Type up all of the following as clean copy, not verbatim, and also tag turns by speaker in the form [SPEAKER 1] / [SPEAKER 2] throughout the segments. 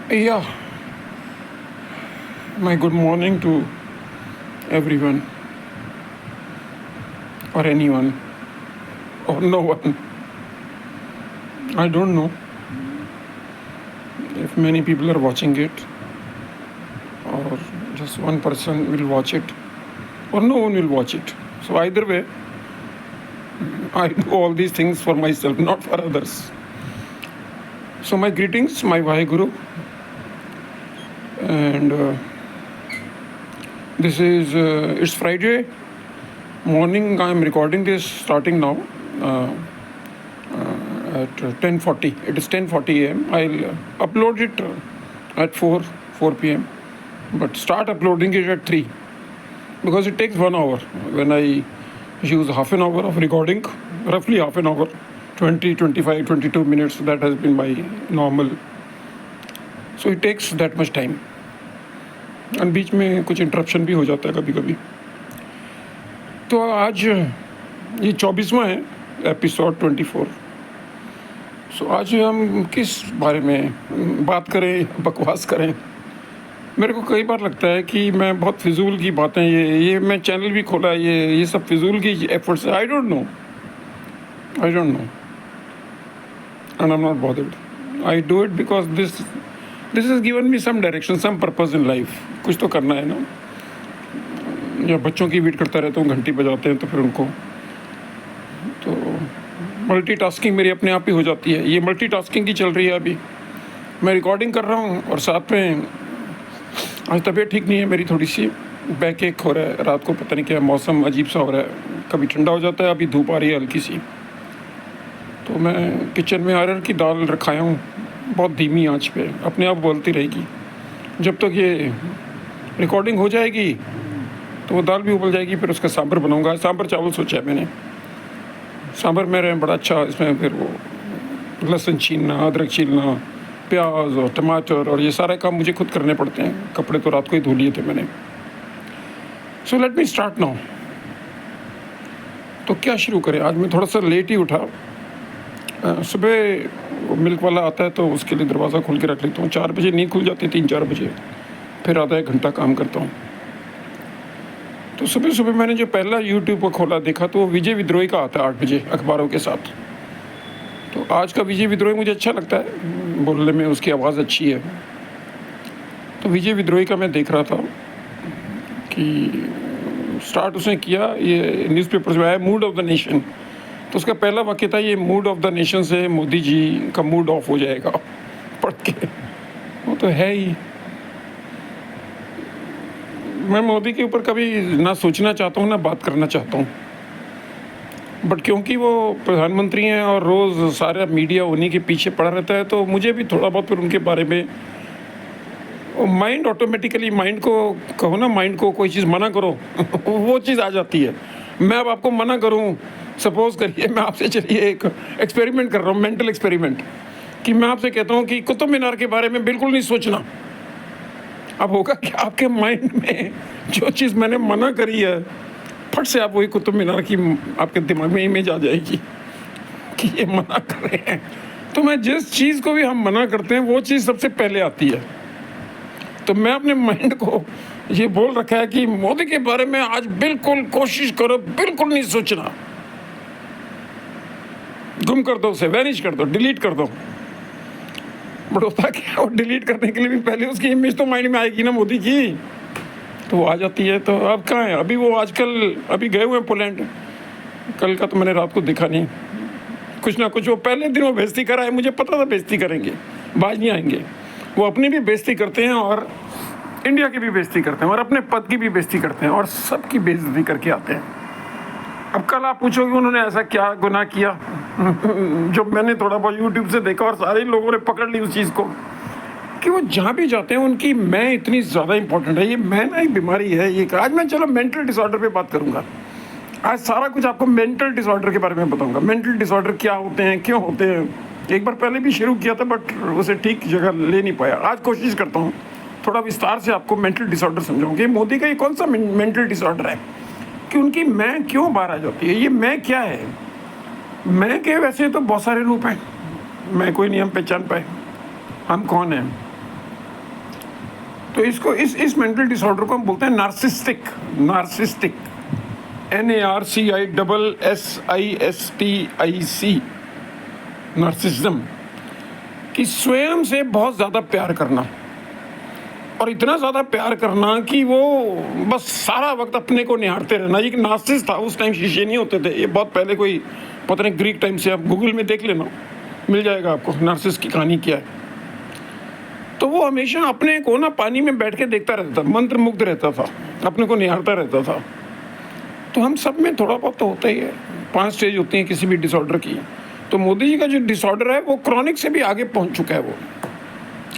[SPEAKER 1] Yeah, my good morning to everyone or anyone or no one. I don't know if many people are watching it or just one person will watch it or no one will watch it. So either way, I do all these things for myself, not for others. So my greetings, my Vaheguru, and this is it's Friday morning. I am recording this starting now at 10:40. It is 10:40 a.m. I'll upload it at 4 p.m. But start uploading it at 3 because it takes 1 hour. When I use half an hour of recording, roughly half an hour, 20, 25, 22 minutes, that has been my normal. So it takes that much time. और बीच में कुछ interruption भी हो जाता है कभी कभी. तो आज ये 24वां है, एपिसोड 24. सो आज हम किस बारे में बात करें, बकवास करें. मेरे को कई बार लगता है कि मैं बहुत फिजूल की बातें, ये मैं चैनल भी खोला, ये सब फिजूल की एफर्ट्स है. I don't know and I am not bothered. I do it because this is given me some direction, some purpose in life. कुछ तो करना है ना. या बच्चों की वेट करता रहता हूँ, घंटी बजाते हैं तो फिर उनको, तो मल्टीटास्किंग मेरी अपने आप ही हो जाती है. ये मल्टीटास्किंग की चल रही है. अभी मैं रिकॉर्डिंग कर रहा हूँ और साथ में आज तबीयत ठीक नहीं है मेरी, थोड़ी सी बैक एक हो रहा है. रात को पता नहीं क्या मौसम अजीब सा हो रहा है, कभी ठंडा हो जाता है, अभी धूप आ रही है हल्की सी. तो मैं किचन में अरहर की दाल रखाया हूँ बहुत धीमी आंच पे, अपने आप बोलती रहेगी. जब तक ये रिकॉर्डिंग हो जाएगी तो वो दाल भी उबल जाएगी. फिर उसका सांभर बनाऊंगा. सांभर चावल सोचा है मैंने. सांभर मेरे बड़ा अच्छा, इसमें फिर वो लहसुन छीलना, अदरक छीलना, प्याज और टमाटर और ये सारे काम मुझे खुद करने पड़ते हैं. कपड़े तो रात को ही धो लिए थे मैंने. So let me start now. तो क्या शुरू करें. आज मैं थोड़ा सा लेट ही उठा. सुबह मिल्क वाला आता है तो उसके लिए दरवाज़ा खोल के रख लेता हूँ. 4 बजे नींद खुल जाती है, 3-4 बजे. फिर आधा 1 घंटा काम करता हूँ. तो सुबह सुबह मैंने जो पहला यूट्यूब पर खोला देखा तो वो विजय विद्रोही का आता है 8 बजे अखबारों के साथ. तो आज का विजय विद्रोही मुझे अच्छा लगता है, बोलने में उसकी आवाज़ अच्छी है. तो विजय विद्रोही का मैं देख रहा था कि स्टार्ट उसने किया, ये न्यूज़पेपर में आया मूड ऑफ द नेशन. तो उसका पहला वाक्य था, ये मूड ऑफ द नेशन से मोदी जी का मूड ऑफ हो जाएगा. पढ़ के वो तो है ही. मैं मोदी के ऊपर कभी ना सोचना चाहता हूँ ना बात करना चाहता हूँ, बट क्योंकि वो प्रधानमंत्री हैं और रोज़ सारा मीडिया उन्हीं के पीछे पड़ा रहता है तो मुझे भी थोड़ा बहुत फिर उनके बारे में माइंड ऑटोमेटिकली, माइंड को कहो ना, माइंड को कोई चीज़ मना करो वो चीज़ आ जाती है. मैं अब आपको मना करूँ, सपोज करिए मैं आपसे, चलिए एक एक्सपेरिमेंट कर रहा हूँ, मेंटल एक्सपेरिमेंट, कि मैं आपसे कहता हूँ कि कुतुब मीनार के बारे में बिल्कुल नहीं सोचना. अब होगा कि आपके माइंड में जो चीज़ मैंने मना करी है, फट से आप वही कुतुब मीनार की आपके दिमाग में इमेज आ जाएगी कि ये मना कर रहे हैं. तो मैं जिस चीज़ को भी हम मना करते हैं वो चीज़ सबसे पहले आती है. तो मैं अपने माइंड को ये बोल रखा है कि मोदी के बारे में आज बिल्कुल कोशिश करो, बिल्कुल नहीं सोचना. गुम कर दो उसे, वैनिश कर दो, डिलीट कर दो. बट होता क्या, और डिलीट करने के लिए भी पहले उसकी इमेज तो माइंड में आएगी ना मोदी की, तो वो आ जाती है. तो अब कहाँ है अभी वो, आजकल अभी गए हुए हैं पोलैंड. कल का तो मैंने रात को देखा नहीं. कुछ ना कुछ वो पहले दिन वो बेइज्जती करा है, मुझे पता था बेइज्जती करेंगे, बाज नहीं आएंगे. वो अपनी भी बेइज्जती करते हैं और इंडिया की भी बेइज्जती करते हैं और अपने पद की भी बेइज्जती करते हैं और सबकी बेइज्जती करके आते हैं. अब कल आप पूछोगे उन्होंने ऐसा क्या गुनाह किया जो मैंने थोड़ा बहुत यूट्यूब से देखा और सारे लोगों ने पकड़ ली उस चीज़ को, कि वो जहाँ भी जाते हैं उनकी मैं इतनी ज़्यादा इंपॉर्टेंट है. ये मैं ना एक बीमारी है ये. आज मैं चलो मेंटल डिसऑर्डर पे बात करूँगा. आज सारा कुछ आपको मेंटल डिसऑर्डर के बारे में बताऊँगा. मेंटल डिसऑर्डर क्या होते हैं, क्यों होते हैं. एक बार पहले भी शुरू किया था बट उसे ठीक जगह ले नहीं पाया. आज कोशिश करता हूँ थोड़ा विस्तार से आपको मेंटल डिसऑर्डर समझाऊँ कि मोदी का ये कौन सा मेंटल डिसऑर्डर है, कि उनकी मैं क्यों बाहर आ जाती है. ये मैं क्या है. मैं के वैसे तो बहुत सारे रूप हैं, मैं कोई नहीं हम पहचान पाए हम कौन हैं. तो इसको इस मेंटल डिसऑर्डर को हम बोलते हैं नार्सिस्टिक NARCISSISTIC नार्सिसिज्म, कि स्वयं से बहुत ज़्यादा प्यार करना, और इतना ज़्यादा प्यार करना कि वो बस सारा वक्त अपने को निहारते रहना। ये नार्सिस था, उस टाइम शीशे नहीं होते थे, ये बहुत पहले, कोई पता नहीं ग्रीक टाइम से, आप गूगल में देख लेना, मिल जाएगा आपको नार्सिस की कहानी क्या है। तो वो हमेशा अपने को ना पानी में बैठ के देखता रहता था, मंत्र मुग्ध रहता था, अपने को निहारता रहता था। तो हम सब में थोड़ा बहुत तो होता ही है। 5 स्टेज होती हैं किसी भी डिसऑर्डर की। तो मोदी जी का जो डिसऑर्डर है वो क्रॉनिक से भी आगे पहुंच चुका है। वो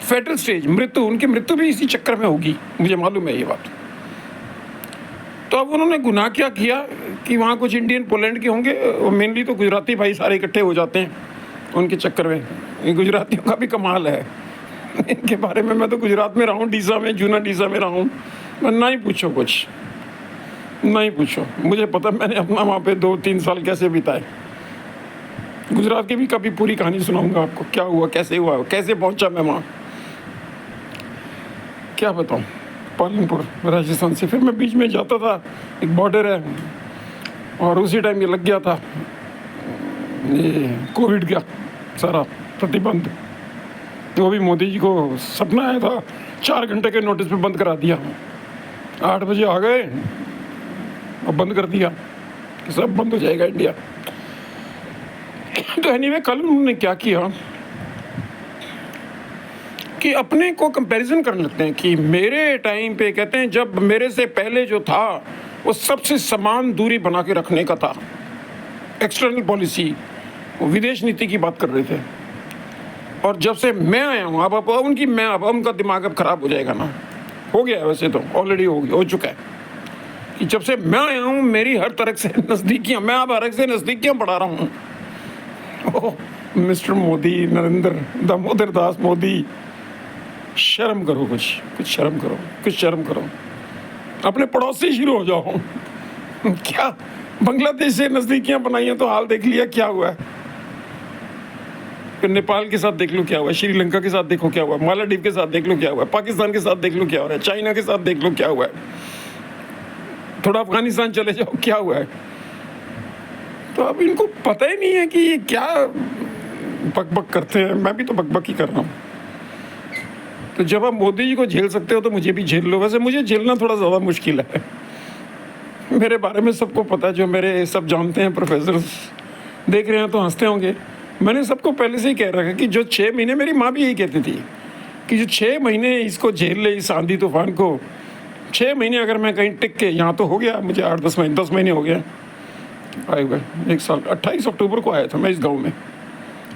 [SPEAKER 1] फेटल स्टेज, मृत्यु, उनकी मृत्यु भी इसी चक्कर में होगी, मुझे मालूम है ये बात। तो अब उन्होंने गुनाह क्या किया कि वहाँ कुछ इंडियन पोलैंड के होंगे, मेनली तो गुजराती भाई सारे इकट्ठे हो जाते हैं उनके चक्कर में। ये गुजरातियों का भी कमाल है, इनके बारे में मैं तो गुजरात में रहा हूँ, डीसा में, जूना डीसा में रहा हूँ, मैं ना ही पूछो, कुछ नहीं पूछो, मुझे पता, मैंने अपना वहाँ पे 2-3 साल कैसे बिताए। गुजरात की भी कभी पूरी कहानी सुनाऊंगा आपको, क्या हुआ, कैसे हुआ, कैसे पहुँचा मैं वहाँ, क्या बताऊँ। पालनपुर राजस्थान से फिर मैं बीच में जाता था, एक बॉर्डर है, और उसी टाइम ये लग गया था, ये कोविड का सारा प्रतिबंध। तो भी मोदी जी को सपना आया था, 4 घंटे के नोटिस पे बंद करा दिया। 8 बजे आ गए और बंद कर दिया कि सब बंद हो जाएगा इंडिया। तो एनीवे, कल उन्होंने क्या किया कि अपने को कंपैरिजन करने लगते हैं कि मेरे टाइम पे, कहते हैं जब मेरे से पहले जो था वो सबसे समान दूरी बना के रखने का था, एक्सटर्नल पॉलिसी, विदेश नीति की बात कर रहे थे। और जब से मैं आया हूँ, अब उनका दिमाग अब खराब हो जाएगा ना, हो गया है वैसे तो, ऑलरेडी हो चुका है, कि जब से मैं आया हूँ मेरी हर तरह से नज़दीकियाँ, मैं अब हर एक से नज़दीकियाँ बढ़ा रहा हूँ। मिस्टर मोदी, नरेंद्र दामोदर दास मोदी, शर्म करो, कुछ शर्म करो, कुछ शर्म करो, अपने पड़ोसी शुरू हो जाओ। क्या बांग्लादेश से नज़दीकियाँ बनाई हैं तो हाल देख लिया क्या हुआ है, फिर नेपाल के साथ देख लो क्या हुआ है, श्रीलंका के साथ देखो क्या हुआ है, मालदीव के साथ देख लो क्या हुआ है, पाकिस्तान के साथ देख लो क्या हो रहा है, चाइना के साथ देख लो क्या हुआ है, थोड़ा अफगानिस्तान चले जाओ क्या हुआ है। तो अब इनको पता ही नहीं है कि ये क्या बकबक करते हैं, मैं भी तो बकबक ही कर रहा हूँ। तो जब आप मोदी जी को झेल सकते हो तो मुझे भी झेल लो। वैसे मुझे झेलना थोड़ा ज़्यादा मुश्किल है, मेरे बारे में सबको पता है, जो मेरे सब जानते हैं, प्रोफेसर देख रहे हैं तो हंसते होंगे। मैंने सबको पहले से ही कह रखा कि जो 6 महीने, मेरी माँ भी यही कहती थी कि जो 6 महीने इसको झेल ले, इस आंधी तूफान को, 6 महीने अगर मैं कहीं टिक के, यहाँ तो हो गया मुझे 8-10 महीने, 10 महीने हो गया आए हुए, 1 साल। 28 अक्टूबर को आया था मैं इस गांव में,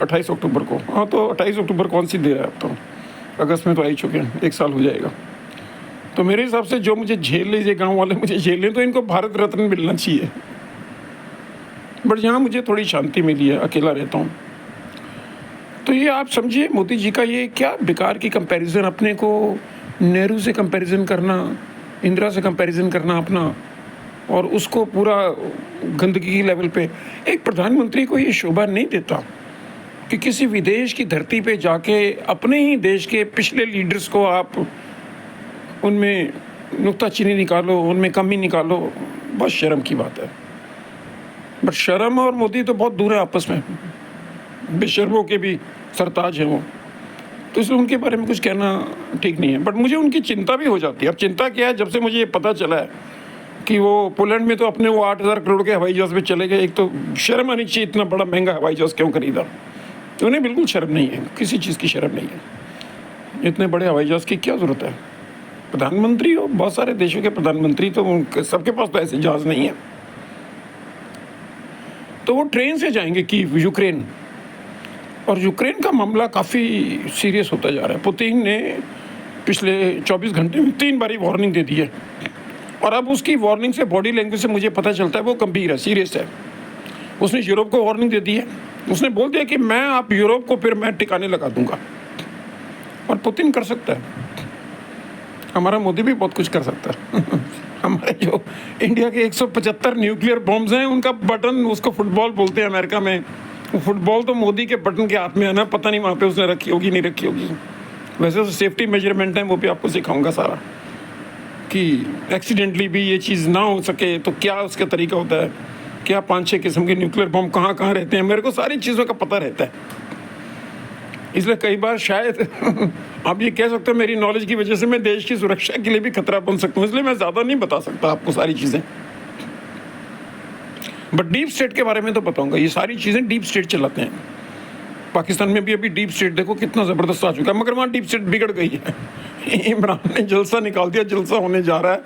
[SPEAKER 1] 28 अक्टूबर को। हाँ, तो 28 अक्टूबर कौन सी देर है अब तो, अगस्त में तो आ ही चुके हैं, 1 साल हो जाएगा। तो मेरे हिसाब से जो मुझे झेल लीजिए, गाँव वाले मुझे झेल लें, तो इनको भारत रत्न मिलना चाहिए। बट यहाँ मुझे थोड़ी शांति मिली है, अकेला रहता हूँ। तो ये आप समझिए मोदी जी का ये क्या बेकार की कंपैरिजन, अपने को नेहरू से कंपैरिजन करना, इंदिरा से कंपैरिजन करना अपना, और उसको पूरा गंदगी की लेवल पे। एक प्रधानमंत्री को ये शोभा नहीं देता कि किसी विदेश की धरती पे जाके अपने ही देश के पिछले लीडर्स को आप उनमें नुक्ताचीनी निकालो, उनमें कमी निकालो। बहुत शर्म की बात है। बट शर्म और मोदी तो बहुत दूर है आपस में, बेशर्मों के भी सरताज हैं वो, तो इसलिए उनके बारे में कुछ कहना ठीक नहीं है। बट मुझे उनकी चिंता भी हो जाती है। अब चिंता क्या है, जब से मुझे ये पता चला है कि वो पोलैंड में तो अपने वो 8,000 करोड़ के हवाई जहाज़ पे चले गए। एक तो शर्म आनी चाहिए, इतना बड़ा महंगा हवाई जहाज़ क्यों खरीदा। तो उन्हें बिल्कुल शर्म नहीं है, किसी चीज़ की शर्म नहीं है। इतने बड़े हवाई जहाज़ की क्या ज़रूरत है। प्रधानमंत्री हो, बहुत सारे देशों के प्रधानमंत्री, तो सबके पास तो ऐसे जहाज़ नहीं है। तो वो ट्रेन से जाएंगे कि यूक्रेन, और यूक्रेन का मामला काफ़ी सीरियस होता जा रहा है। पुतिन ने पिछले 24 घंटे में 3 बारी वार्निंग दे दी है, और अब उसकी वार्निंग से, बॉडी लैंग्वेज से मुझे पता चलता है वो गंभीर है, सीरियस है। उसने यूरोप को वार्निंग दे दी है, उसने बोल दिया कि मैं आप यूरोप को फिर मैं ठिकाने लगा दूंगा। और पुतिन कर सकता है, हमारा मोदी भी बहुत कुछ कर सकता है। हमारे जो इंडिया के 175 न्यूक्लियर बॉम्ब्स हैं, उनका बटन, उसको फुटबॉल बोलते हैं अमेरिका में, फुटबॉल तो मोदी के बटन के हाथ में है ना, पता नहीं वहाँ पे उसने रखी होगी नहीं रखी होगी। वैसे तो सेफ्टी मेजरमेंट है, वो भी आपको सिखाऊंगा सारा, कि एक्सीडेंटली भी ये चीज़ ना हो सके तो क्या उसका तरीका होता है, क्या 5-6 किस्म के न्यूक्लियर बम कहाँ कहाँ रहते हैं, मेरे को सारी चीज़ों का पता रहता है। इसलिए कई बार शायद आप ये कह सकते हो मेरी नॉलेज की वजह से मैं देश की सुरक्षा के लिए भी खतरा बन सकता हूँ, इसलिए मैं ज़्यादा नहीं बता सकता आपको सारी चीज़ें। बट डीप स्टेट के बारे में तो बताऊंगा, ये सारी चीज़ें डीप स्टेट चलाते हैं। पाकिस्तान में भी अभी डीप स्टेट देखो कितना ज़बरदस्त आ चुका है, मगर वहाँ डीप स्टेट बिगड़ गई है। इमरान ने जलसा निकाल दिया, जलसा होने जा रहा है,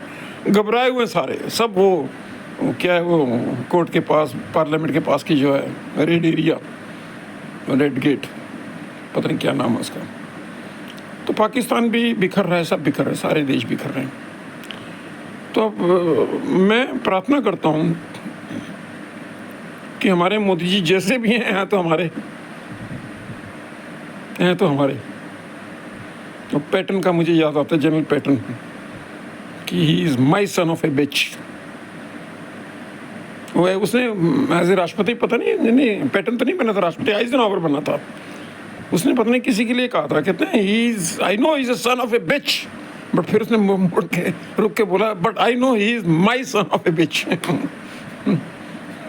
[SPEAKER 1] घबराए हुए सारे सब। वो क्या है, वो कोर्ट के पास, पार्लियामेंट के पास की जो है रेड एरिया, रेड गेट, पता नहीं क्या नाम है उसका। तो पाकिस्तान भी बिखर रहा है, सब बिखर रहे हैं, सारे देश बिखर रहे हैं। तो अब मैं प्रार्थना करता हूँ कि हमारे मोदी जी जैसे भी हैं तो हमारे हैं, तो हमारे। तो पैटर्न का मुझे याद आता है, जनरल पैटर्न, कि ही is my son of a बिच। वो है, उसने एज ए राष्ट्रपति, पता नहीं पैटर्न तो नहीं बना था, राष्ट्रपति आइजनहावर बना था। उसने पता नहीं किसी के लिए कहा था, कहते हैं he is, I know he is a son of a bitch, but फिर उसने मुड़ के रुक के बोला, but I know he is my son of a bitch.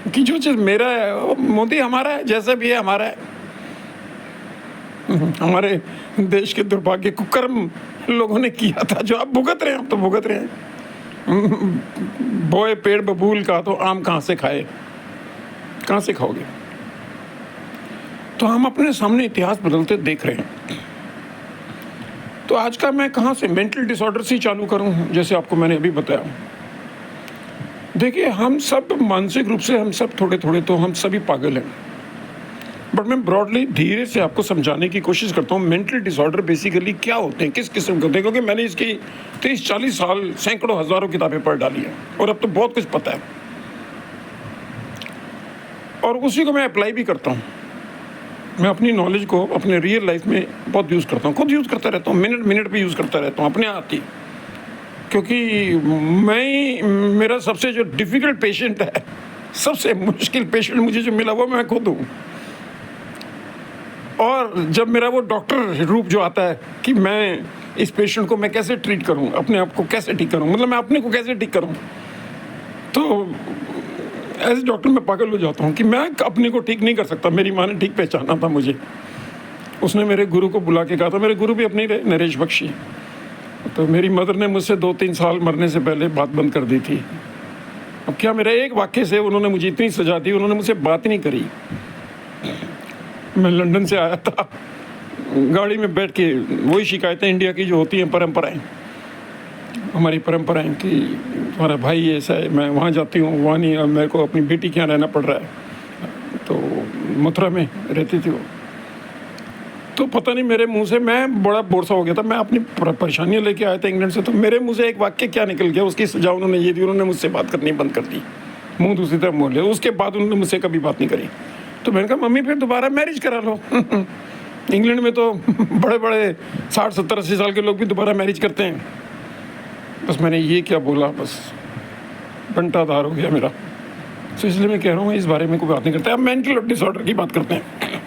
[SPEAKER 1] कि जो चीज़ मेरा है वो मोदी हमारा है, जैसा भी है हमारा है। हमारे देश के दुर्भाग्य कुकर्म लोगों ने किया था, जो आप भुगत रहे हैं, आप तो भुगत रहे हैं। बोए पेड़ बबूल का तो आम कहाँ से खाए, कहाँ से खाओगे। तो हम अपने सामने इतिहास बदलते देख रहे हैं। तो आज का मैं कहाँ से मेंटल डिसऑर्डर से चालू करूँ, जैसे आपको मैंने अभी बताया। देखिए, हम सब मानसिक रूप से, हम सब थोड़े थोड़े तो हम सभी पागल हैं, बट मैं ब्रॉडली धीरे से आपको समझाने की कोशिश करता हूँ मेंटल डिसऑर्डर बेसिकली क्या होते हैं, किस किस्म के होते हैं, क्योंकि मैंने इसकी 30-40 साल, सैकड़ों हज़ारों किताबें पढ़ डाली हैं और अब तो बहुत कुछ पता है, और उसी को मैं अप्लाई भी करता हूँ। मैं अपनी नॉलेज को अपने रियल लाइफ में बहुत यूज़ करता हूँ, खुद यूज़ करता रहता हूँ, मिनट मिनट पे यूज़ करता रहता हूँ अपने आप ही, क्योंकि मेरा सबसे जो डिफ़िकल्ट पेशेंट है, सबसे मुश्किल पेशेंट मुझे जो मिला वो मैं खुद हूँ। और जब मेरा वो डॉक्टर रूप जो आता है कि मैं इस पेशेंट को मैं कैसे ट्रीट करूं, अपने आप को कैसे ठीक करूं, मतलब मैं अपने को कैसे ठीक करूं, तो एज डॉक्टर मैं पागल हो जाता हूं कि मैं अपने को ठीक नहीं कर सकता। मेरी माँ ने ठीक पहचाना था मुझे, उसने मेरे गुरु को बुला के कहा था, मेरे गुरु भी अपने ही रहे, नरेश बख्शी। तो मेरी मदर ने मुझसे 2-3 साल मरने से पहले बात बंद कर दी थी। अब क्या, मेरा एक वाक्य से उन्होंने मुझे इतनी सजा दी, उन्होंने मुझसे बात ही नहीं करी। मैं लंदन से आया था, गाड़ी में बैठ के वही शिकायतें इंडिया की जो होती हैं, परंपराएं, हमारी परंपराएं, कि तुम्हारा भाई ऐसा है, मैं वहाँ जाती हूँ, वहाँ नहीं, मेरे को अपनी बेटी के यहाँ रहना पड़ रहा है। तो मथुरा में रहती थी वो। तो पता नहीं मेरे मुंह से, मैं बड़ा बोरसा हो गया था, मैं अपनी परेशानियाँ लेके आया था इंग्लैंड से, तो मेरे मुंह से एक वाक्य क्या निकल गया, उसकी सजा उन्होंने ये दी, उन्होंने मुझसे बात करनी बंद कर दी, मुँह दूसरी तरफ मोड़ लिया। उसके बाद उन्होंने मुझसे कभी बात नहीं करी। तो मैंने कहा, मम्मी फिर दोबारा मैरिज करा लो। इंग्लैंड में तो बड़े बड़े 60, 70, 80 साल के लोग भी दोबारा मैरिज करते हैं। बस मैंने ये क्या बोला, बस बंटाधार हो गया मेरा। तो इसलिए मैं कह रहा हूँ इस बारे में कोई बात नहीं करता। अब मेंटल डिसऑर्डर की बात करते हैं।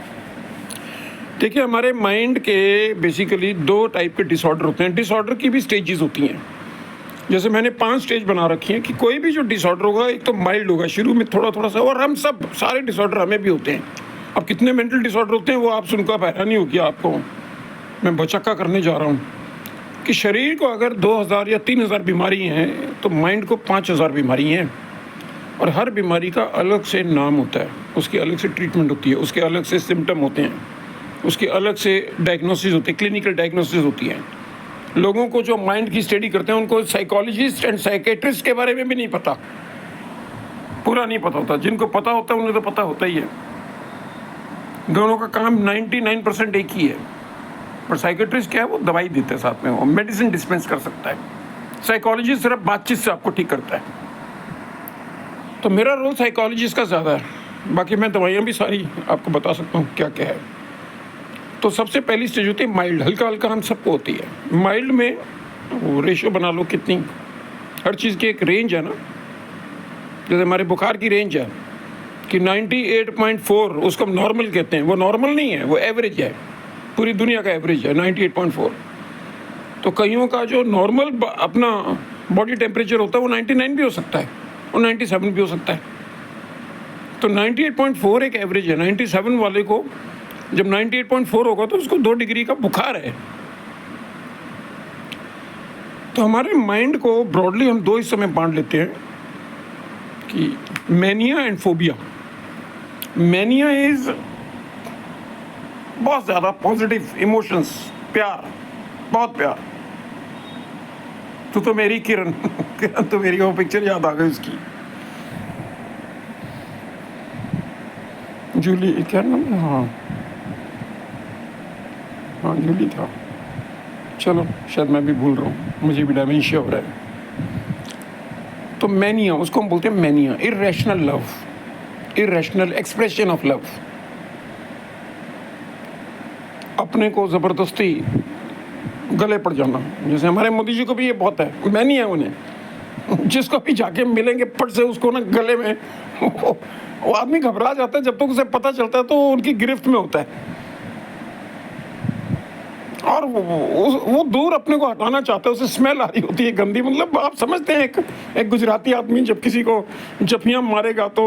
[SPEAKER 1] देखिए, हमारे माइंड के बेसिकली 2 टाइप के डिसऑर्डर होते हैं। डिसऑर्डर की भी स्टेजेस होती हैं, जैसे मैंने 5 स्टेज बना रखी हैं कि कोई भी जो डिसऑर्डर होगा, एक तो माइल्ड होगा, शुरू में थोड़ा थोड़ा सा, और हम सब सारे डिसऑर्डर हमें भी होते हैं। अब कितने मेंटल डिसऑर्डर होते हैं वो आप सुनकर हैरानी होगी आपको। मैं बचक्का करने जा रहा हूँ कि शरीर को अगर 2000 या 3000 बीमारी हैं, तो माइंड को 5000 बीमारी हैं, और हर बीमारी का अलग से नाम होता है, उसकी अलग से ट्रीटमेंट होती है, उसके अलग से सिम्टम होते हैं, उसकी अलग से डायग्नोसिस होती है, क्लिनिकल डायग्नोसिस होती है। लोगों को जो माइंड की स्टडी करते हैं उनको साइकोलॉजिस्ट एंड साइकेट्रिस्ट के बारे में भी नहीं पता, पूरा नहीं पता होता। जिनको पता होता है उन्हें तो पता होता ही है। दोनों का काम 99% एक ही है। पर साइकेट्रिस्ट क्या है, वो दवाई देते हैं साथ में, वो मेडिसिन डिस्पेंस कर सकता है। साइकोलॉजिस्ट सिर्फ बातचीत से आपको ठीक करता है। तो मेरा रोल साइकोलॉजिस्ट का ज़्यादा है, बाकी मैं दवाइयाँ भी सारी आपको बता सकता हूँ क्या क्या है। तो सबसे पहली स्टेज होती है माइल्ड, हल्का हल्का हम सबको होती है। माइल्ड में वो रेशियो बना लो कितनी, हर चीज़ की एक रेंज है ना, जैसे हमारे बुखार की रेंज है कि 98.4, उसको हम नॉर्मल कहते हैं। वो नॉर्मल नहीं है, वो एवरेज है। पूरी दुनिया का एवरेज है 98.4। तो कईयों का जो नॉर्मल अपना बॉडी टेम्परेचर होता है वो 99 भी हो सकता है और 97 भी हो सकता है। तो 98.4 एक एवरेज है। 97 वाले को जब 98.4 होगा तो उसको 2 डिग्री का बुखार है। तो हमारे माइंड को ब्रॉडली हम 2 हिस्सों में बांट लेते हैं कि mania and phobia. Mania is बहुत ज़्यादा पॉजिटिव इमोशंस, प्यार, बहुत प्यार। तो मेरी किरण किरण तो मेरी वो पिक्चर याद आ गई उसकी, जूली, क्या नाम है? हाँ जूली था। चलो शायद मैं भी भूल रहा हूँ, मुझे भी डायमेंशिया हो रहा है। तो मैनिया, उसको हम बोलते हैं mania, irrational love, irrational expression of love. अपने को ज़बरदस्ती गले पड़ जाना, जैसे हमारे मोदी जी को भी ये बहुत है, मैनिया उन्हें। जिसको भी जाके मिलेंगे पट से उसको ना गले में वो आदमी घबरा जाता है। जब तक उसे पता चलता है तो उनकी गिरफ्त में होता है और वो दूर अपने को हटाना चाहता है। उसे स्मेल आ रही होती है गंदी। मतलब आप समझते हैं एक गुजराती आदमी जब किसी को जफियाँ मारेगा तो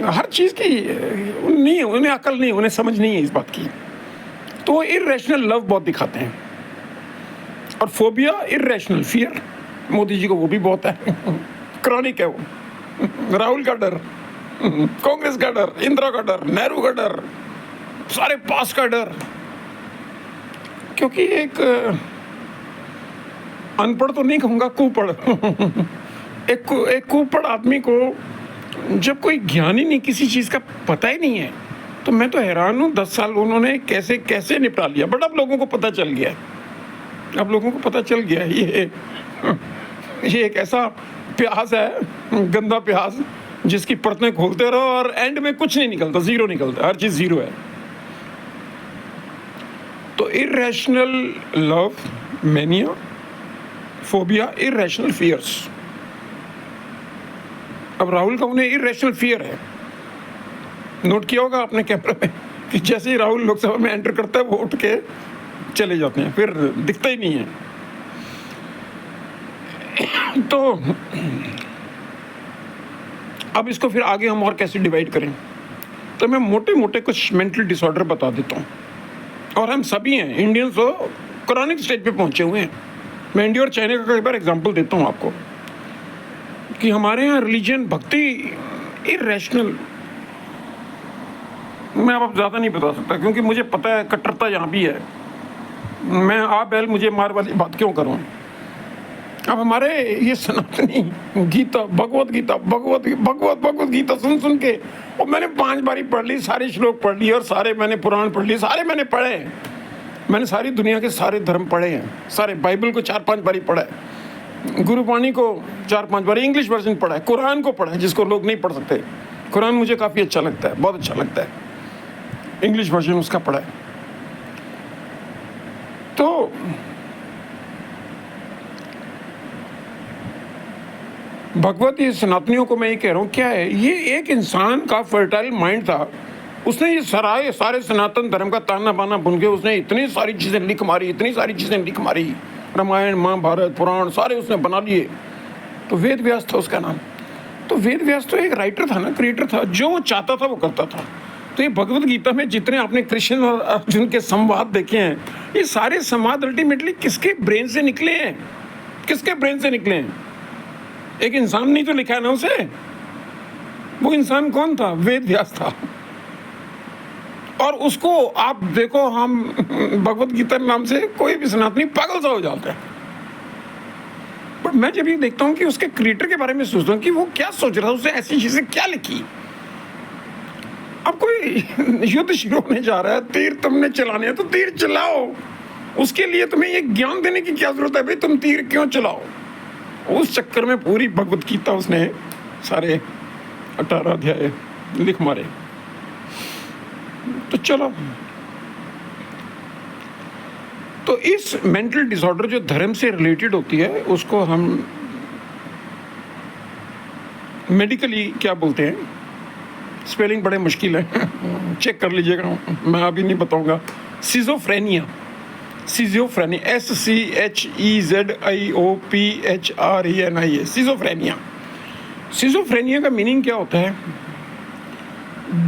[SPEAKER 1] हर चीज़ की नहीं है, उन्हें अकल नहीं, उन्हें समझ नहीं है इस बात की। तो इर्रेशनल लव बहुत दिखाते हैं। और phobia irrational fear, Modi ji को वो भी बहुत है। क्रॉनिक है वो। राहुल का डर, कांग्रेस का डर, इंदिरा का डर, नेहरू का डर, सारे पास का डर। क्योंकि एक अनपढ़ तो नहीं कहूँगा, कुपढ़ एक कुपढ़ आदमी को जब कोई ज्ञान ही नहीं, किसी चीज़ का पता ही नहीं है, तो मैं तो हैरान हूँ 10 साल उन्होंने कैसे कैसे निपटा लिया। बट अब लोगों को पता चल गया, अब लोगों को पता चल गया ये एक ऐसा प्यास है, गंदा प्यास, जिसकी परतें खोलते रहो और एंड में कुछ नहीं निकलता, ज़ीरो निकलता, हर चीज़ ज़ीरो है। तो irrational love mania, phobia, irrational fears. अब राहुल का उन्हें इर्रेशनल फियर है। नोट किया होगा आपने कैमरा में कि जैसे ही राहुल लोकसभा में एंटर करता है वो उठ के चले जाते हैं, फिर दिखता ही नहीं है। तो अब इसको फिर आगे हम और कैसे डिवाइड करें, तो मैं मोटे मोटे कुछ मेंटल डिसऑर्डर बता देता हूँ। और हम सभी हैं इंडियंस, तो क्रॉनिक स्टेज पे पहुँचे हुए हैं। मैं इंडिया और चाइना का कई बार एग्जाम्पल देता हूँ आपको कि हमारे यहाँ रिलीजन, भक्ति इर्रेशनल। मैं अब ज़्यादा नहीं बता सकता क्योंकि मुझे पता है कट्टरता यहाँ भी है। मैं आ बैल मुझे मार वाली बात क्यों करूँ। अब हमारे ये सनातनी गीता, भगवत गीता सुन के, और मैंने 5 बारी पढ़ ली, सारे श्लोक पढ़ लिए और सारे मैंने पुराण पढ़ लिए, सारे मैंने पढ़े। मैंने सारी दुनिया के सारे धर्म पढ़े हैं, सारे बाइबल को 4-5 बारी पढ़ा है, गुरुबाणी को 4-5 बारी, इंग्लिश वर्जन पढ़ा है, कुरान को पढ़ा है जिसको लोग नहीं पढ़ सकते। कुरान मुझे काफ़ी अच्छा लगता है, बहुत अच्छा लगता है, इंग्लिश वर्जन उसका पढ़ा है। तो भगवत, ये सनातनियों को मैं ये कह रहा हूँ, क्या है ये, एक इंसान का फर्टाइल माइंड था, उसने ये सारे सनातन धर्म का ताना बाना बुन के उसने इतनी सारी चीज़ें लिख मारी, इतनी सारी चीज़ें लिख मारी, रामायण, महाभारत, पुराण सारे उसने बना लिए। तो वेद व्यास था उसका नाम। तो वेद व्यास तो एक राइटर था ना, क्रिएटर था, जो वो चाहता था वो करता था। तो ये भगवत गीता में जितने आपने कृष्ण और अर्जुन के संवाद देखे हैं, ये सारे संवाद अल्टीमेटली किसके ब्रेन से निकले हैं, किसके ब्रेन से निकले हैं? एक इंसान नहीं तो लिखा है ना उसे। वो इंसान कौन था? वेद व्यास था। और उसको आप देखो, हम भगवत गीता नाम से कोई भी सनातनी पागल सा हो जाता है। बट मैं जब ये देखता हूँ कि उसके क्रिएटर के बारे में सोचता हूँ कि वो क्या सोच रहा था, उसने ऐसी चीजें क्या लिखी। अब कोई युद्ध शुरू होने जा रहा है, तीर तुमने चलाने हैं तो तीर चलाओ, उसके लिए तुम्हें ये ज्ञान देने की क्या जरूरत है भाई तुम तीर क्यों चलाओ। उस चक्कर में पूरी भगवत गीता उसने सारे 18 अध्याय लिख मारे। तो चलो, तो इस मेंटल डिसऑर्डर जो धर्म से रिलेटेड होती है उसको हम मेडिकली क्या बोलते हैं, स्पेलिंग बड़े मुश्किल है, चेक कर लीजिएगा, मैं अभी नहीं बताऊंगा। Schizophrenia, schizophrenia, SCHEZIOPHRENIA, schizophrenia. Schizophrenia का मीनिंग क्या होता है?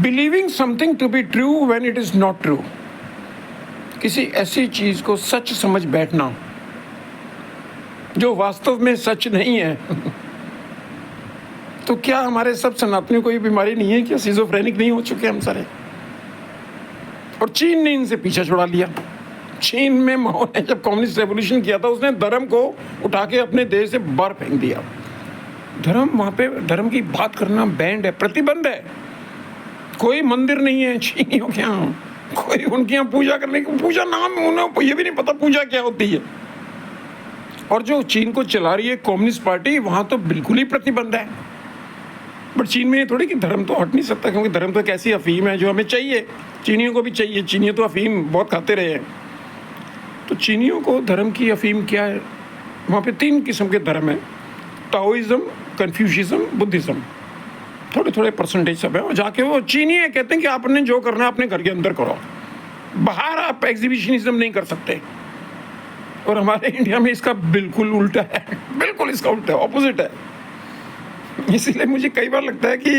[SPEAKER 1] Believing something to be true when it is not true. किसी ऐसी चीज को सच समझ बैठना जो वास्तव में सच नहीं है। तो क्या हमारे सब सनातनियों को ये बीमारी नहीं है? क्या सिजोफ्रेनिक नहीं हो चुके हम सारे? और चीन ने इनसे पीछा छुड़ा लिया। चीन में माओ ने जब कम्युनिस्ट रेवोल्यूशन किया था, उसने धर्म को उठा के अपने देश से बाहर फेंक दिया। धर्म, वहां पे धर्म की बात करना बैंड है, प्रतिबंध है। कोई मंदिर नहीं है चीनियों के यहाँ, कोई उनके यहाँ पूजा करने की, पूजा नाम उन्हें ये भी नहीं पता पूजा क्या होती है। और जो चीन को चला रही है कम्युनिस्ट पार्टी, वहां तो बिल्कुल ही प्रतिबंध है। बट चीन में ये थोड़ी कि धर्म तो हट नहीं सकता, क्योंकि धर्म तो एक ऐसी अफीम है जो हमें चाहिए, चीनियों को भी चाहिए। चीनियों तो अफीम बहुत खाते रहे हैं, तो चीनियों को धर्म की अफीम क्या है? वहाँ पे 3 किस्म के धर्म है, ताओइज्म, कन्फ्यूशिज्म, बुद्धिज्म। थोड़े थोड़े परसेंटेज सब है। और जाके वो चीनी है, कहते हैं कि आपने जो करना है अपने घर के अंदर करो, बाहर आप एग्जीबिशनिज्म नहीं कर सकते। और हमारे इंडिया में इसका बिल्कुल उल्टा है, बिल्कुल इसका उल्टा है, ऑपोजिट है। इसीलिए मुझे कई बार लगता है कि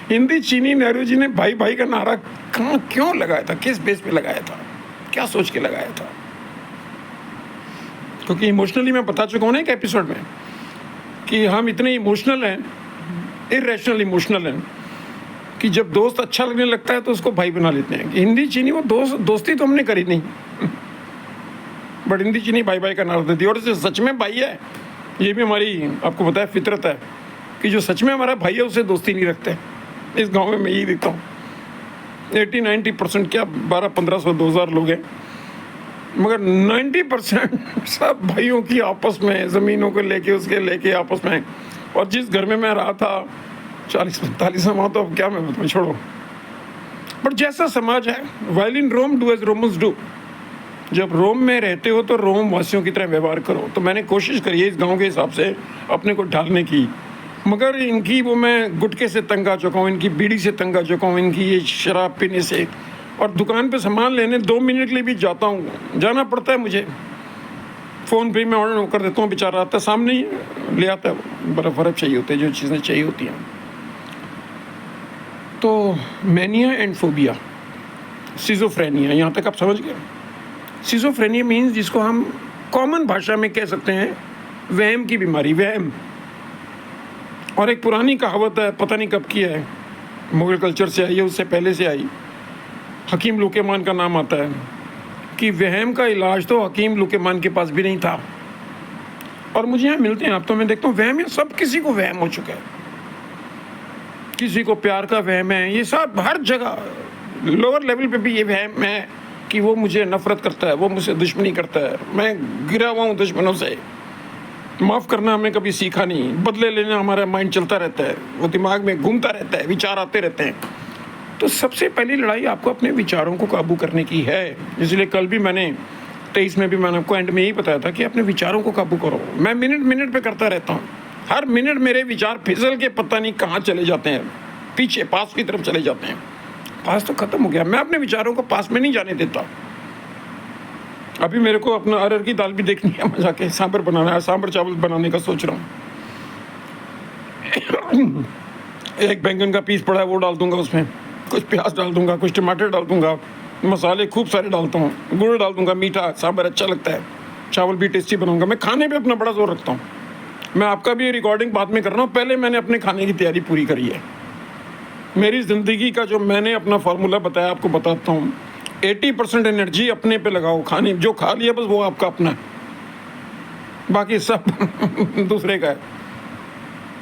[SPEAKER 1] हिंदी चीनी नेहरू जी ने भाई भाई का नारा कहाँ क्यों लगाया था, किस बेस पे लगाया था, क्या सोच के लगाया था? क्योंकि इमोशनली मैं बता चुका हूँ ना एक एपिसोड में कि हम इतने इमोशनल हैं, इरेशनल इमोशनल हैं, कि जब दोस्त अच्छा लगने लगता है तो उसको भाई बना लेते हैं। कि हिंदी चीनी वो दोस्ती तो हमने करी नहीं, बट हिंदी चीनी भाई भाई का नारा देती है। और जो सच में भाई है, ये भी हमारी आपको पता है फितरत है कि जो सच में हमारा भाई है उससे दोस्ती नहीं रखते। इस गांव में मैं यही देखता हूँ, 80-90% क्या 1200-1500 2000 लोग हैं, मगर 90% सब भाइयों की आपस में, ज़मीनों को लेके उसके लेके आपस में। और जिस घर में मैं रहा था 40-45 वहाँ तो अब क्या मैं बताऊँ, छोड़ो। बट जैसा समाज है, while in Rome do as Romans do. जब रोम में रहते हो तो रोम वासियों की तरह व्यवहार करो। तो मैंने कोशिश करी है इस गांव के हिसाब से अपने को ढालने की, मगर इनकी वो मैं गुटखे से तंग आ चुका हूँ, इनकी बीड़ी से तंग आ चुका हूँ, इनकी ये शराब पीने से। और दुकान पे सामान लेने 2 मिनट के लिए भी जाना पड़ता है मुझे। फ़ोन पे मैं ऑर्डर कर देता हूँ, बेचारा आता है सामने ही ले आता है, बर्फ़ चाहिए होते हैं, जो चीज़ें चाहिए होती हैं। तो मैनिया एंड फोबिया, सिजोफ्रेनिया, यहाँ तक आप समझ गए? सिजोफ्रेनिया मीन्स जिसको हम कॉमन भाषा में कह सकते हैं वहम की बीमारी, वहम। और एक पुरानी कहावत है, पता नहीं कब की है, मुगल कल्चर से आई है, उससे पहले से आई, हकीम लुकेमान का नाम आता है, कि वहम का इलाज तो हकीम लुकेमान के पास भी नहीं था। और मुझे यहाँ मिलते हैं, अब तो मैं देखता हूँ वहम, ये सब किसी को वहम हो चुका है। किसी को प्यार का वहम है, ये सब हर जगह, लोअर लेवल पे भी ये वहम है कि वो मुझे नफरत करता है, वो मुझसे दुश्मनी करता है, मैं गिरा हुआ हूँ दुश्मनों से। माफ़ करना हमने कभी सीखा नहीं, बदले लेना हमारा माइंड चलता रहता है, वो दिमाग में घूमता रहता है, विचार आते रहते हैं। तो सबसे पहली लड़ाई आपको अपने विचारों को काबू करने की है। इसलिए कल भी मैंने 23 में भी मैंने आपको एंड में यही बताया था कि अपने विचारों को काबू करो। मैं मिनट पे करता रहता हूँ, हर मिनट मेरे विचार फिसल के पता नहीं कहाँ चले जाते हैं, पीछे पास की तरफ चले जाते हैं। पास तो ख़त्म हो गया, मैं अपने विचारों को पास में नहीं जाने देता। अभी मेरे को अपना अरहर की दाल भी देखनी है, मैं जाके सांभर बनाना है, सांभर चावल बनाने का सोच रहा हूँ। एक बैंगन का पीस पड़ा है, वो डाल दूंगा उसमें, कुछ प्याज डाल दूंगा, कुछ टमाटर डाल दूंगा, मसाले खूब सारे डालता हूँ, गुड़ डाल दूंगा, मीठा सांभर अच्छा लगता है, चावल भी टेस्टी बनाऊंगा। मैं खाने पे अपना बड़ा जोर रखता हूँ। मैं आपका भी रिकॉर्डिंग बाद में कर रहा हूँ, पहले मैंने अपने खाने की तैयारी पूरी करी है। मेरी ज़िंदगी का जो मैंने अपना फार्मूला बताया आपको बताता हूँ, 80% एनर्जी अपने पे लगाओ, खाने जो खा लिया बस वो आपका अपना है, बाकी सब दूसरे का है।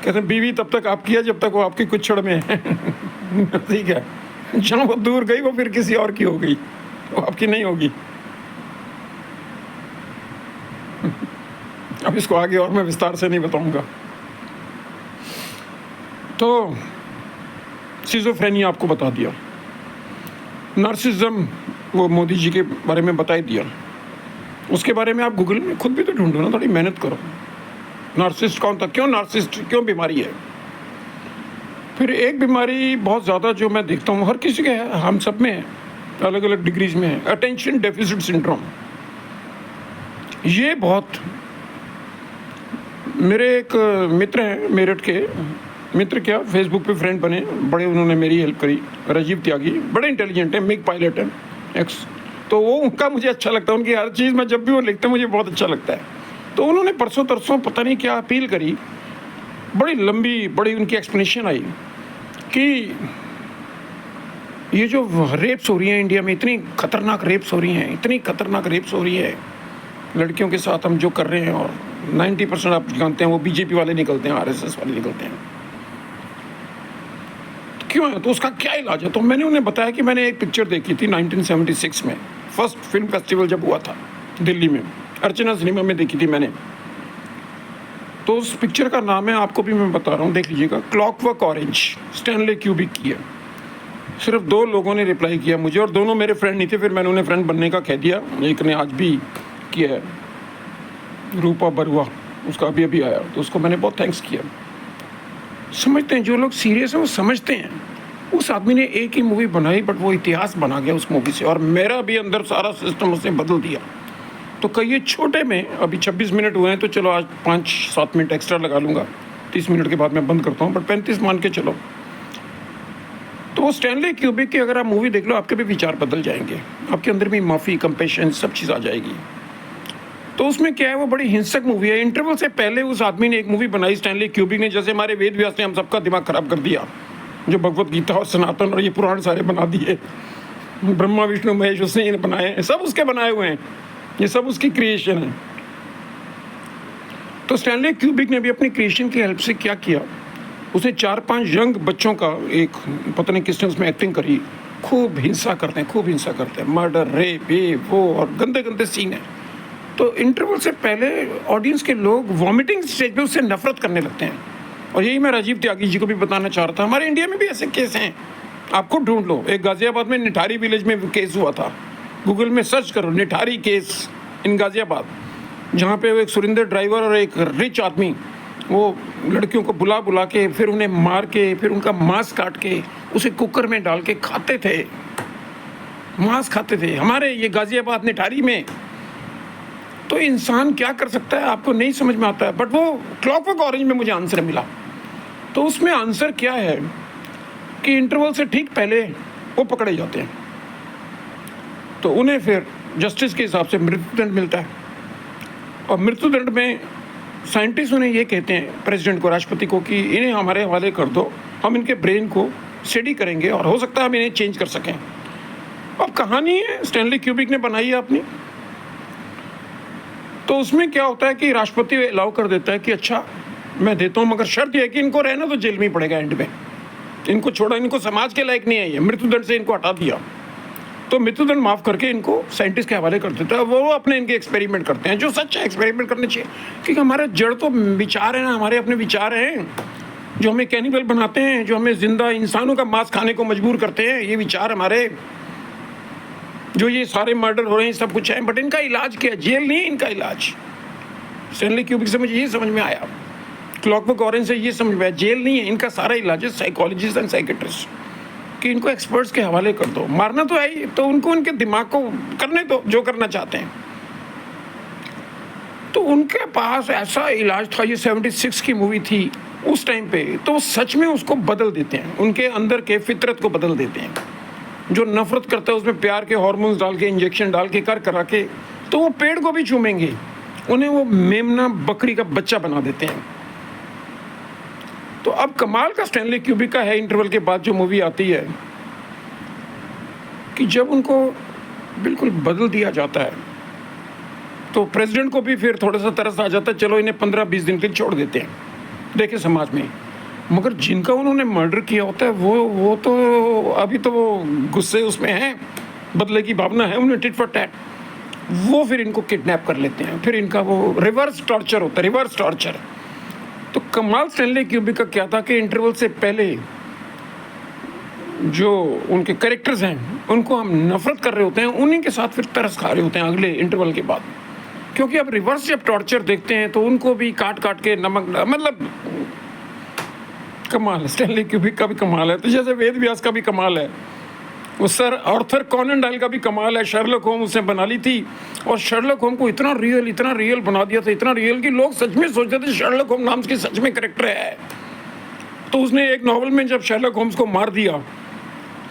[SPEAKER 1] कहते हैं बीवी तब तक आपकी है जब तक वो आपकी कुछड़ में है। ठीक है, जहाँ वो दूर गई वो फिर किसी और की हो गई, वो आपकी नहीं होगी। अब इसको आगे और मैं विस्तार से नहीं बताऊंगा। तो सिजोफ्रेनिया आपको बता दिया, नार्सिज्म वो मोदी जी के बारे में बता ही दिया। उसके बारे में आप गूगल में खुद भी तो ढूंढो ना, थोड़ी मेहनत करो। नार्सिस्ट कौन था, क्यों नार्सिस्ट, क्यों बीमारी है। फिर एक बीमारी बहुत ज़्यादा जो मैं देखता हूँ हर किसी के है, हम सब में है, अलग अलग डिग्रीज में है। अटेंशन डेफिसिट सिंड्रोम, ये बहुत, मेरे एक मित्र हैं मेरठ के, मित्र क्या फेसबुक पे फ्रेंड बने, बड़े उन्होंने मेरी हेल्प करी, राजीव त्यागी, बड़े इंटेलिजेंट है, मिग पायलट है एक्स, तो वो उनका मुझे अच्छा लगता है, उनकी हर चीज़ में जब भी वो लिखते हैं मुझे बहुत अच्छा लगता है। तो उन्होंने परसों तरसों पता नहीं क्या अपील करी, बड़ी लंबी बड़ी उनकी एक्सप्लेनेशन आई कि ये जो रेप्स हो रही हैं इंडिया में, इतनी खतरनाक रेप्स हो रही हैं, इतनी खतरनाक रेप्स हो रही है लड़कियों के साथ हम जो कर रहे हैं, और 90% आप जानते हैं वो बीजेपी वाले निकलते हैं, आरएसएस वाले निकलते हैं, तो क्यों है, तो उसका क्या इलाज है? तो मैंने उन्हें बताया कि मैंने एक पिक्चर देखी थी 1976 में, फर्स्ट फिल्म फेस्टिवल जब हुआ था दिल्ली में, अर्चना सिनेमा में देखी थी मैंने। तो उस पिक्चर का नाम है, आपको भी मैं बता रहा हूँ, देख लीजिएगा, क्लॉकवर्क ऑरेंज, स्टैनले क्यूबिक की है। सिर्फ 2 लोगों ने रिप्लाई किया मुझे, और दोनों मेरे फ्रेंड नहीं थे, फिर मैंने उन्हें फ्रेंड बनने का कह दिया। एक ने आज भी किया है, रूपा बरुआ, उसका अभी आया, तो उसको मैंने बहुत थैंक्स किया। समझते हैं जो लोग सीरियस हैं वो समझते हैं। उस आदमी ने एक ही मूवी बनाई, बट वो इतिहास बना गया उस मूवी से, और मेरा भी अंदर सारा सिस्टम उसने बदल दिया। तो कहिए छोटे में, अभी 26 मिनट हुए हैं, तो चलो आज 5-7 मिनट एक्स्ट्रा लगा लूँगा, 30 मिनट के बाद मैं बंद करता हूँ, बट 35 मान के चलो। तो वो स्टैनले क्यूबिक की अगर आप मूवी देख लो, आपके भी विचार बदल जाएंगे, आपके अंदर भी माफ़ी, कंपैशन, सब चीज़ आ जाएगी। तो उसमें क्या है, वो बड़ी हिंसक मूवी है। इंटरवल से पहले उस आदमी ने एक मूवी बनाई, स्टैनले क्यूबिक ने, जैसे हमारे वेद व्यास ने हम सबका दिमाग खराब कर दिया, जो भगवत गीता और सनातन और ये पुराण सारे बना दिए, ब्रह्मा विष्णु महेश उसने बनाए हैं, सब उसके बनाए हुए हैं, ये सब उसकी क्रिएशन है। तो स्टैनले क्यूबिक ने भी अपनी क्रिएशन की हेल्प से क्या किया, उसने 4-5 यंग बच्चों का, एक पता नहीं किसने उसमें एक्टिंग करी, खूब हिंसा करते हैं, खूब हिंसा करते हैं, मर्डर, रेप, ये वो, और गंदे गंदे सीन है। तो इंटरवल से पहले ऑडियंस के लोग वॉमिटिंग स्टेज पे उससे नफरत करने लगते हैं। और यही मैं राजीव त्यागी जी को भी बताना चाह रहा था, हमारे इंडिया में भी ऐसे केस हैं, आपको ढूंढ लो। एक गाजियाबाद में निठारी विलेज में केस हुआ था, गूगल में सर्च करो निठारी केस इन गाजियाबाद, जहाँ पे वो एक सुरिंदर ड्राइवर और एक रिच आदमी वो लड़कियों को बुला बुला के, फिर उन्हें मार के, फिर उनका मांस काट के उसे कुकर में डाल के खाते थे, मांस खाते थे, हमारे ये गाजियाबाद निठारी में। तो इंसान क्या कर सकता है, आपको नहीं समझ में आता है। बट वो क्लॉकवर्क ऑरेंज में मुझे आंसर मिला। तो उसमें आंसर क्या है कि इंटरवल से ठीक पहले वो पकड़े जाते हैं, तो उन्हें फिर जस्टिस के हिसाब से मृत्युदंड मिलता है। और मृत्युदंड में साइंटिस्ट उन्हें ये कहते हैं, प्रेसिडेंट को, राष्ट्रपति को, कि इन्हें हमारे हवाले कर दो, हम इनके ब्रेन को स्टडी करेंगे और हो सकता है हम इन्हें चेंज कर सकें। अब कहानी है स्टैनले क्यूबिक ने बनाई है अपनी। तो उसमें क्या होता है कि राष्ट्रपति अलाउ कर देता है कि अच्छा मैं देता हूँ, मगर शर्त यह है कि इनको रहना तो जेल में ही पड़ेगा एंड में, इनको छोड़ा, इनको समाज के लायक नहीं है, ये मृत्युदंड से इनको हटा दिया। तो मृत्युदंड माफ़ करके इनको साइंटिस्ट के हवाले कर देता है, वो अपने इनके एक्सपेरिमेंट करते हैं, जो सच है एक्सपेरिमेंट करने चाहिए, क्योंकि हमारा जड़ तो विचार है ना, हमारे अपने विचार हैं जो हमें कैनिबल बनाते हैं, जो हमें जिंदा इंसानों का मांस खाने को मजबूर करते हैं, ये विचार हमारे, जो ये सारे मर्डर हो रहे हैं, सब कुछ है। बट इनका इलाज क्या है? जेल नहीं है इनका इलाज। स्टैनले क्यूबिक से मुझे ये समझ में आया, क्लॉकवर्क ऑरेंज से ये समझ में आया, जेल नहीं है इनका, सारा इलाज है साइकोलॉजिस्ट एंड साइकेट्रिस्ट, कि इनको एक्सपर्ट्स के हवाले कर दो। मारना तो है ही, तो उनको उनके दिमाग को करने दो जो करना चाहते हैं। तो उनके पास ऐसा इलाज था, ये 76 की मूवी थी उस टाइम पे, तो वो सच में उसको बदल देते हैं, उनके अंदर के फितरत को बदल देते हैं। जो नफरत करता है उसमें प्यार के हार्मोन्स डाल के, इंजेक्शन डाल के, कर करा के, तो वो पेड़ को भी चूमेंगे, उन्हें वो मेमना बकरी का बच्चा बना देते हैं। तो अब कमाल का स्टैनले क्यूबिक का है, इंटरवल के बाद जो मूवी आती है, कि जब उनको बिल्कुल बदल दिया जाता है, तो प्रेसिडेंट को भी फिर थोड़ा सा तरस आ जाता है, चलो इन्हें 15-20 दिन के लिए छोड़ देते हैं, देखे समाज में। मगर जिनका उन्होंने मर्डर किया होता है वो तो अभी तो वो गुस्से उसमें हैं, बदले की भावना है उन्हें, टिट फॉर टैट, वो फिर इनको किडनैप कर लेते हैं, फिर इनका वो रिवर्स टॉर्चर होता है, रिवर्स टॉर्चर। तो कमाल स्टैनले क्यूबिक का क्या था कि इंटरवल से पहले जो उनके कैरेक्टर्स हैं उनको हम नफरत कर रहे होते हैं, उन्हीं के साथ फिर तरस खा रहे होते हैं अगले इंटरवल के बाद, क्योंकि अब रिवर्स जब टॉर्चर देखते हैं तो उनको भी काट काट के नमक, मतलब कमाल है। स्टैनले क्यूबिक का भी कमाल है, तो जैसे वेद व्यास का भी कमाल है, वो सर आर्थर कॉनन डॉयल का भी कमाल है, शर्लक होम उसने बना ली थी, और शर्लक होम को इतना रियल बना दिया था, इतना रियल कि लोग सच में सोचते थे शर्लक होम नाम की सच में कैरेक्टर है। तो उसने एक नॉवल में जब शर्लक होम्स को मार दिया,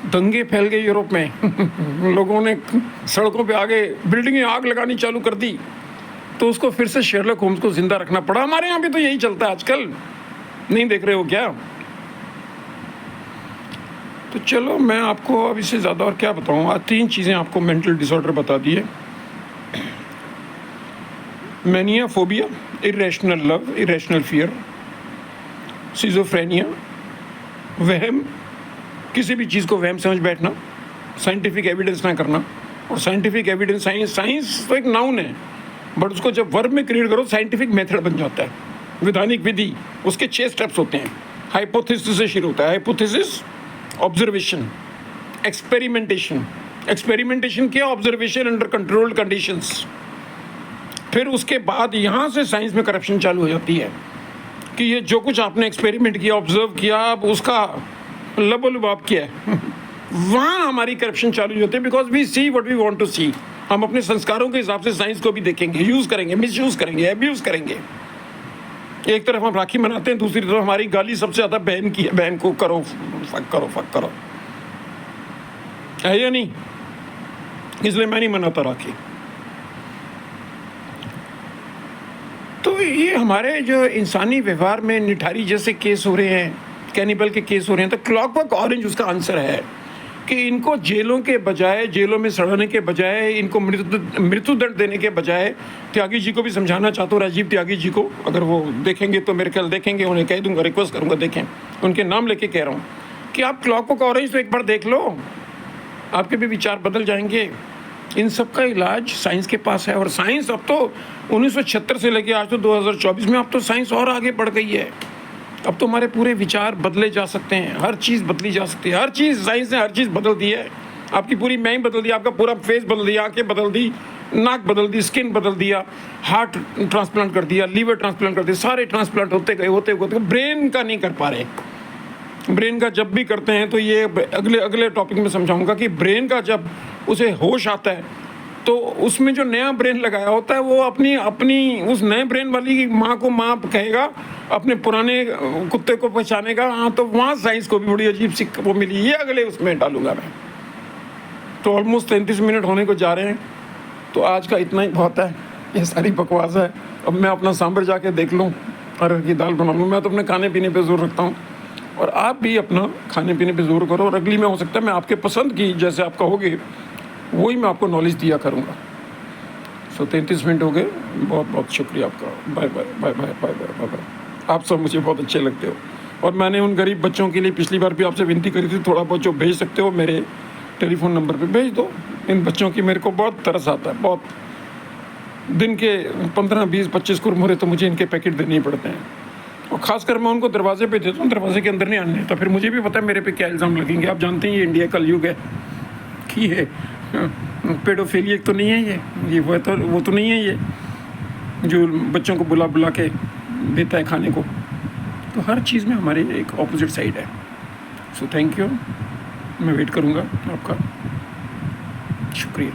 [SPEAKER 1] दंगे फैल गए यूरोप में लोगों ने सड़कों पे आगे बिल्डिंगें आग लगानी चालू कर दी, तो उसको फिर से शर्लक होम्स को जिंदा रखना पड़ा। हमारे यहाँ भी तो यही चलता है आजकल, नहीं देख रहे हो क्या? तो चलो मैं आपको अब इससे ज़्यादा और क्या बताऊँ। आज 3 चीज़ें आपको मेंटल डिसऑर्डर बता दी है। Mania, phobia, irrational love, irrational fear, schizophrenia, वहम, किसी भी चीज़ को वहम समझ बैठना, साइंटिफिक एविडेंस ना करना। और साइंटिफिक एविडेंस, साइंस तो एक नाउन है, बट उसको जब वर्ब में क्रिएट करो साइंटिफिक मेथड बन जाता है, वैधानिक विधि। उसके 6 स्टेप्स होते हैं। हाइपोथेसिस से शुरू होता है। Hypothesis, observation, experimentation. एक्सपेरिमेंटेशन क्या? Observation under controlled conditions. फिर उसके बाद यहाँ से साइंस में करप्शन चालू हो जाती है कि ये जो कुछ आपने एक्सपेरिमेंट किया, ऑब्जर्व किया, अब उसका लबोलुबाब किया है वहाँ हमारी करप्शन चालू होती है। Because we see what we want to see. हम अपने संस्कारों के हिसाब से साइंस को भी देखेंगे, यूज़ करेंगे, मिसयूज़ करेंगे, एब्यूज़ करेंगे। एक तरफ हम राखी मनाते हैं, दूसरी तरफ हमारी गाली सबसे ज़्यादा बहन की है, बहन को करो फक करो, है या नहीं? इसलिए मैं नहीं मनाता राखी। तो ये हमारे जो इंसानी व्यवहार में निठारी जैसे केस हो रहे हैं, कैनिबल के केस हो रहे हैं, तो क्लॉकवर्क ऑरेंज उसका आंसर है कि इनको जेलों के बजाय, जेलों में सड़ने के बजाय, इनको मृत्युदंड देने के बजाय, त्यागी जी को भी समझाना चाहता हूँ, राजीव त्यागी जी को, अगर वो देखेंगे तो मेरे ख्याल देखेंगे, उन्हें कह दूंगा, रिक्वेस्ट करूँगा, देखें, उनके नाम लेके कह रहा हूँ कि आप क्लॉकवर्क ऑरेंज तो एक बार देख लो, आपके भी विचार बदल जाएंगे। इन सब का इलाज साइंस के पास है। और साइंस अब तो 1976 से लेके आज तो 2024 में अब तो साइंस और आगे बढ़ गई है। अब तो हमारे पूरे विचार बदले जा सकते हैं, हर चीज़ बदली जा सकती है, हर चीज़ साइंस ने हर चीज़ बदल दी है। आपकी पूरी मैं बदल दी, आपका पूरा फेस बदल दिया, आंखें बदल दी, नाक बदल दी, स्किन बदल दिया, हार्ट ट्रांसप्लांट कर दिया, लीवर ट्रांसप्लांट कर दिया, सारे ट्रांसप्लांट होते गए। ब्रेन का नहीं कर पा रहे। ब्रेन का जब भी करते हैं तो ये अगले टॉपिक में समझाऊंगा कि ब्रेन का जब उसे होश आता है तो उसमें जो नया ब्रेन लगाया होता है वो अपनी उस नए ब्रेन वाली माँ को माँ कहेगा, अपने पुराने कुत्ते को पहचानेगा। हाँ, तो वहाँ साइंस को भी बड़ी अजीब सी वो मिली, ये अगले उसमें डालूंगा मैं। तो ऑलमोस्ट 33 मिनट होने को जा रहे हैं, तो आज का इतना ही बहुत है। ये सारी बकवास है। अब मैं अपना सांभर जाके देख लूँ, अरहर की दाल बना लूँ। मैं तो अपने खाने पीने पर जोर रखता हूँ, और आप भी अपना खाने पीने पे जोर करो। और अगली में हो सकता है मैं आपके पसंद की, जैसे आप कहोगे वही मैं आपको नॉलेज दिया करूँगा। 33 मिनट हो गए, बहुत बहुत शुक्रिया आपका। Bye bye bye bye bye bye bye bye. आप सब मुझे बहुत अच्छे लगते हो, और मैंने उन गरीब बच्चों के लिए पिछली बार भी आपसे विनती करी थी, थोड़ा बहुत जो भेज सकते हो मेरे टेलीफोन नंबर पे भेज दो। इन बच्चों की मेरे को बहुत तरस आता है, बहुत। दिन के 15, 20, 25 कुरमुरे तो मुझे इनके पैकेट देने ही पड़ते हैं, और ख़ासकर मैं उनको दरवाजे पे देता हूँ, दरवाजे के अंदर नहीं आने। तो फिर मुझे भी पता है मेरे पे क्या इल्ज़ाम लगेंगे। आप जानते हैं ये इंडिया का युग है कि ये पेडोफिलिया तो नहीं है, ये वो तो नहीं है ये जो बच्चों को बुला बुला के देता है खाने को। तो हर चीज़ में हमारे एक ऑपोजिट साइड है। सो थैंक यू, मैं वेट करूँगा आपका। शुक्रिया।